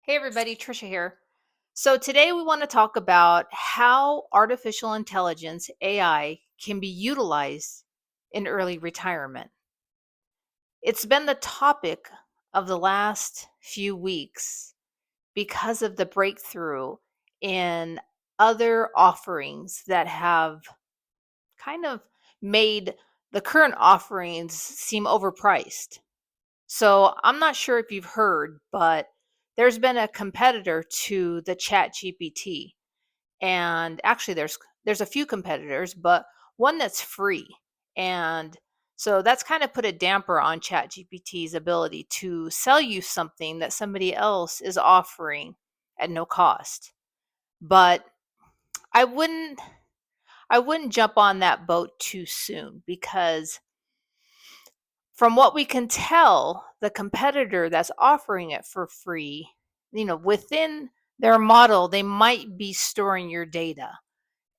Hey everybody, Trisha here. So today we want to talk about how artificial intelligence, AI, can be utilized in early retirement. It's been the topic of the last few weeks because of the breakthrough in other offerings that have kind of made the current offerings seem overpriced. So I'm not sure if you've heard, but there's been a competitor to the Chat GPT. And actually there's a few competitors, but one that's free. And so that's kind of put a damper on Chat GPT's ability to sell you something that somebody else is offering at no cost. But I wouldn't I wouldn't jump on that boat too soon because from what we can tell, the competitor that's offering it for free, within their model, they might be storing your data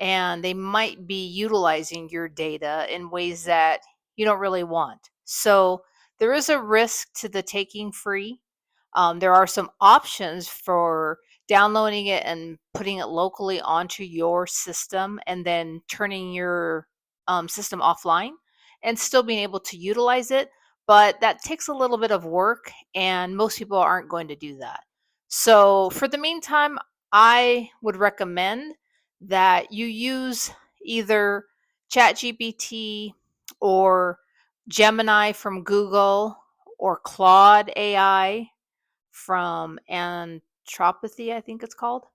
and they might be utilizing your data in ways that you don't really want. So there is a risk to the taking free. There are some options for downloading it and putting it locally onto your system and then turning your system offline and still being able to utilize it. But that takes a little bit of work, and most people aren't going to do that. So, for the meantime, I would recommend that you use either ChatGPT or Gemini from Google or Claude AI from Anthropathy, I think it's called,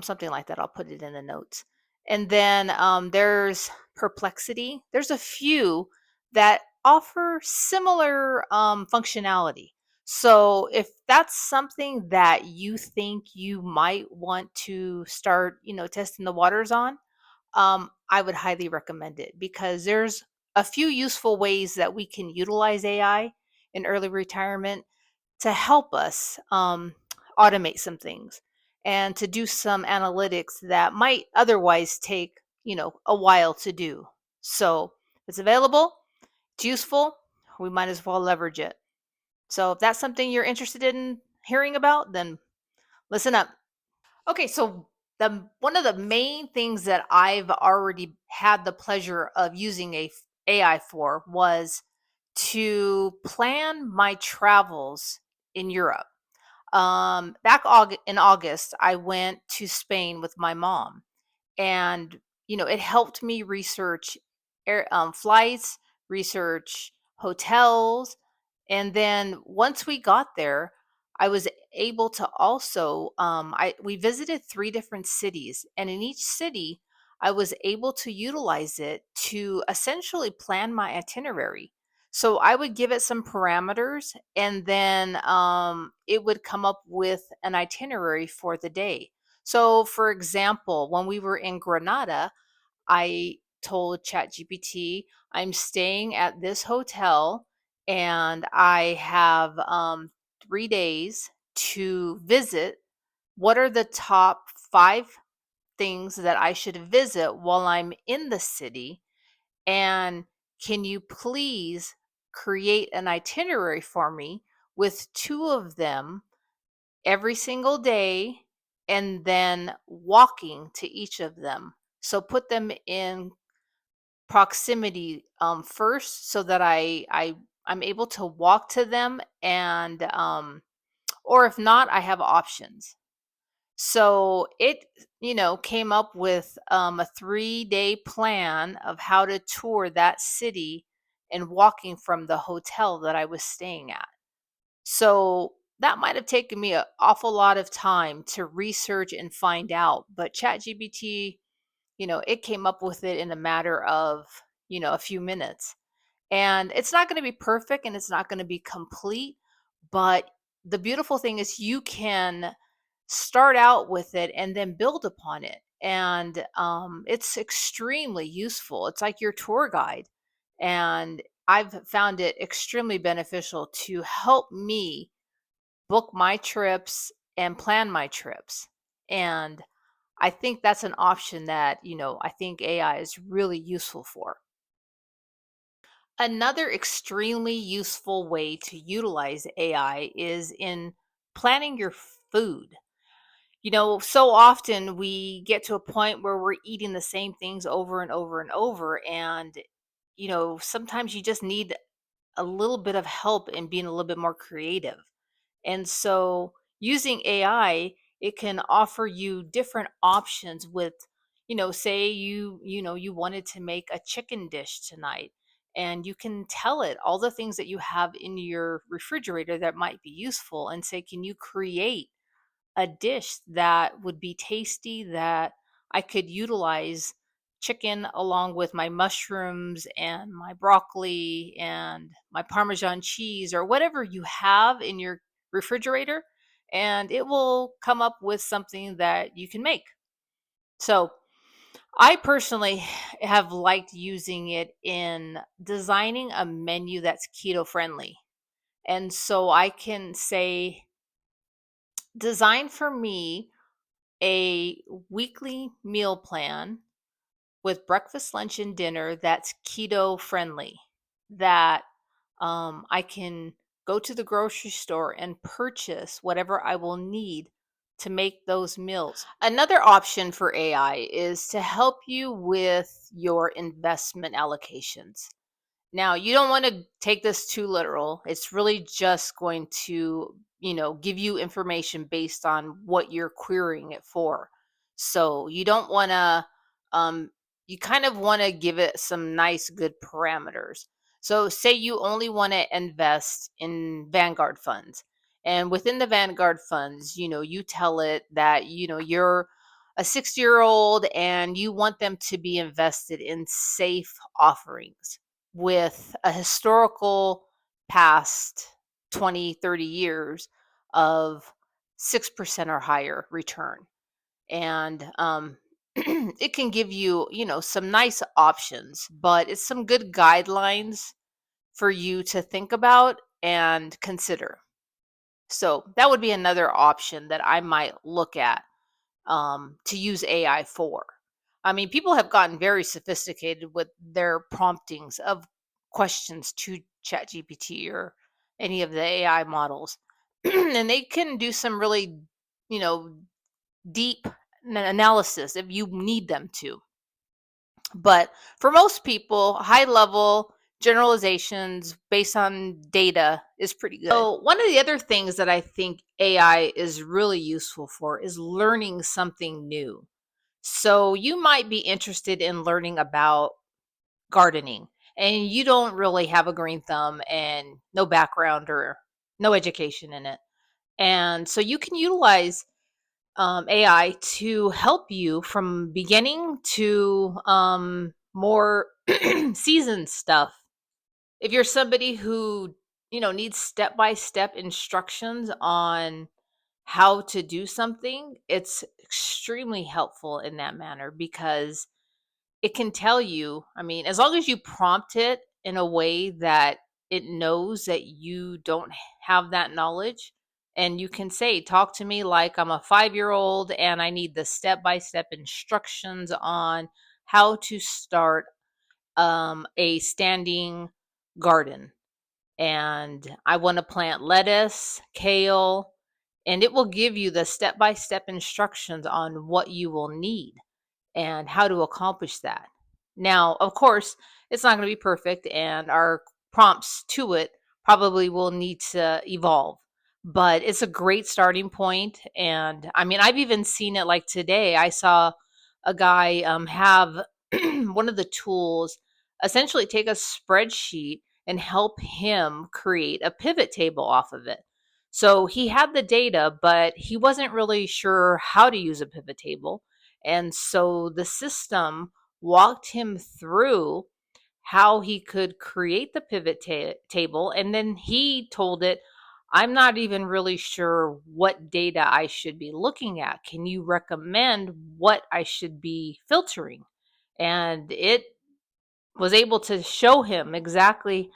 something like that. I'll put it in the notes. And then there's Perplexity. There's a few that offer similar functionality. So if that's something that you think you might want to start, testing the waters on, I would highly recommend it because there's a few useful ways that we can utilize AI in early retirement to help us automate some things and to do some analytics that might otherwise take, a while to do. So it's available, it's useful, we might as well leverage it. So if that's something you're interested in hearing about, then listen up. Okay, so the one of the main things that I've already had the pleasure of using a AI for was to plan my travels in Europe. Back in August, I went to Spain with my mom, and it helped me research flights, research hotels, and then once we got there, I was able to also I we visited three different cities, and in each city, I was able to utilize it to essentially plan my itinerary. So I would give it some parameters, and then it would come up with an itinerary for the day. So, for example, when we were in Granada, I told ChatGPT, I'm staying at this hotel and I have 3 days to visit. What are the top five things that I should visit while I'm in the city? And can you please create an itinerary for me with two of them every single day and then walking to each of them? So put them in proximity first so that I'm able to walk to them, and or if not, I have options. So it, came up with a 3-day plan of how to tour that city and walking from the hotel that I was staying at. So that might have taken me an awful lot of time to research and find out, but ChatGPT, it came up with it in a matter of, a few minutes. And it's not going to be perfect and it's not going to be complete, but the beautiful thing is you can start out with it and then build upon it. And it's extremely useful. It's like your tour guide. And I've found it extremely beneficial to help me book my trips and plan my trips. And I think that's an option that, I think AI is really useful for. Another extremely useful way to utilize AI is in planning your food. So often we get to a point where we're eating the same things over and over and over. And, sometimes you just need a little bit of help in being a little bit more creative. And so using AI, it can offer you different options with, say you wanted to make a chicken dish tonight, and you can tell it all the things that you have in your refrigerator that might be useful, and say, can you create a dish that would be tasty, that I could utilize chicken along with my mushrooms and my broccoli and my Parmesan cheese or whatever you have in your refrigerator, and it will come up with something that you can make. So, I personally have liked using it in designing a menu that's keto friendly. And so I can say, design for me a weekly meal plan with breakfast, lunch, and dinner that's keto friendly, that I can go to the grocery store and purchase whatever I will need to make those meals. Another option for AI is to help you with your investment allocations. Now, you don't want to take this too literal. It's really just going to, give you information based on what you're querying it for. So you don't want to, you kind of want to give it some nice, good parameters. So, say you only want to invest in Vanguard funds. And within the Vanguard funds, you tell it that, you're a 60-year-old and you want them to be invested in safe offerings with a historical past 20, 30 years of 6% or higher return. And it can give you, some nice options, but it's some good guidelines for you to think about and consider. So that would be another option that I might look at, to use AI for. I mean, people have gotten very sophisticated with their promptings of questions to ChatGPT or any of the AI models, and they can do some really, you know, deep analysis if you need them to. But for most people, high level generalizations based on data is pretty good. So, one of the other things that I think AI is really useful for is learning something new. So, you might be interested in learning about gardening, and you don't really have a green thumb and no background or no education in it. And so, you can utilize AI to help you from beginning to more seasoned stuff. If you're somebody who, needs step by step instructions on how to do something, it's extremely helpful in that manner because it can tell you, I mean, as long as you prompt it in a way that it knows that you don't have that knowledge, and you can say, talk to me like I'm a 5-year-old and I need the step by step instructions on how to start a standing garden. And I want to plant lettuce, kale, and it will give you the step by step instructions on what you will need and how to accomplish that. Now, of course, it's not going to be perfect, and our prompts to it probably will need to evolve, but it's a great starting point. And I mean, I've even seen it like today. I saw a guy have one of the tools essentially take a spreadsheet and help him create a pivot table off of it. So he had the data, but he wasn't really sure how to use a pivot table. And so the system walked him through how he could create the pivot table. And then he told it, I'm not even really sure what data I should be looking at. Can you recommend what I should be filtering? And it was able to show him exactly,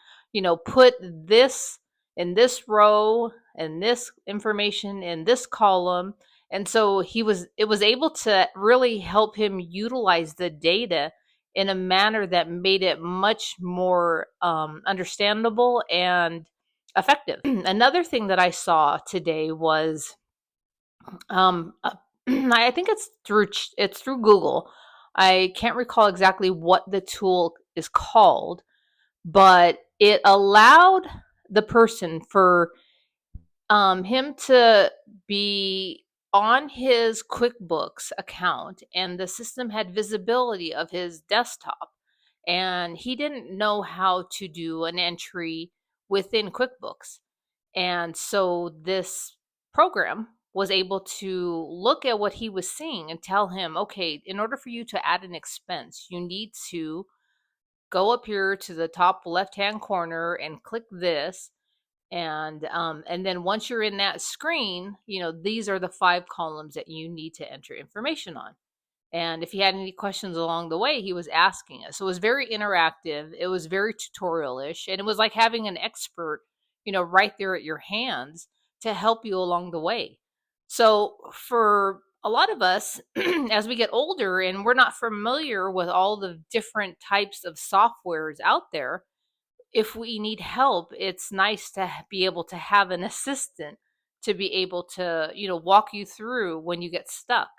put this in this row and this information in this column. And so it was able to really help him utilize the data in a manner that made it much more understandable and effective. Another thing that I saw today was Uh, I think it's through Google. I can't recall exactly what the tool is called, but it allowed the person for him to be on his QuickBooks account, and the system had visibility of his desktop, and he didn't know how to do an entry within QuickBooks. And so this program was able to look at what he was seeing and tell him, okay, in order for you to add an expense, you need to go up here to the top left hand corner and click this, and then once you're in that screen, these are the 5 columns that you need to enter information on. And if he had any questions along the way, he was asking us. So it was very interactive, it was very tutorial-ish, and it was like having an expert, right there at your hands to help you along the way. So for a lot of us, as we get older and we're not familiar with all the different types of softwares out there, if we need help, it's nice to be able to have an assistant to be able to, walk you through when you get stuck.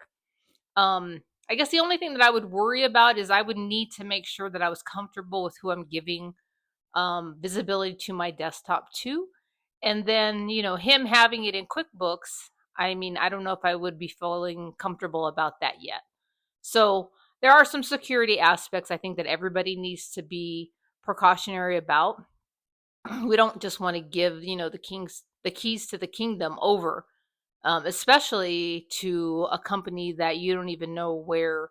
I guess the only thing that I would worry about is I would need to make sure that I was comfortable with who I'm giving visibility to my desktop to. And then, him having it in QuickBooks, I mean, I don't know if I would be feeling comfortable about that yet. So there are some security aspects I think that everybody needs to be precautionary about. We don't just want to give the keys to the kingdom over, especially to a company that you don't even know where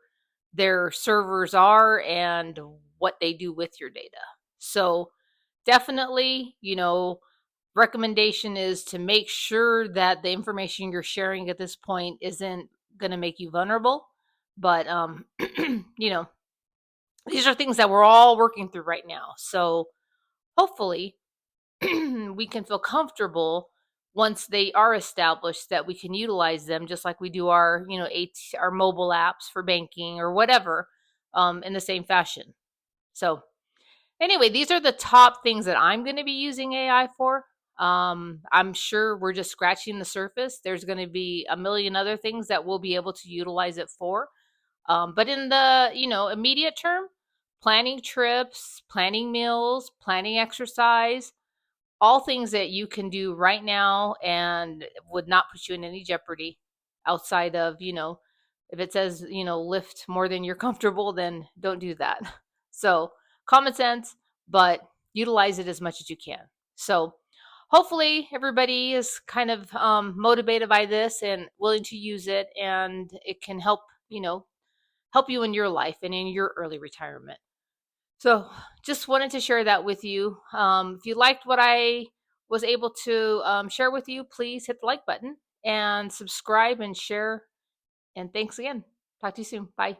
their servers are and what they do with your data. So definitely, recommendation is to make sure that the information you're sharing at this point isn't going to make you vulnerable. But you know these are things that we're all working through right now, so hopefully we can feel comfortable once they are established that we can utilize them just like we do our our mobile apps for banking or whatever, in the same fashion. So anyway, these are the top things that I'm going to be using AI for. I'm sure we're just scratching the surface. There's going to be a million other things that we'll be able to utilize it for. But in the immediate term, planning trips, planning meals, planning exercise, all things that you can do right now and would not put you in any jeopardy outside of, if it says, lift more than you're comfortable, then don't do that. So common sense, but utilize it as much as you can. So hopefully everybody is kind of motivated by this and willing to use it, and it can help, help you in your life and in your early retirement. So just wanted to share that with you. If you liked what I was able to share with you, please hit the like button and subscribe and share. And thanks again. Talk to you soon. Bye.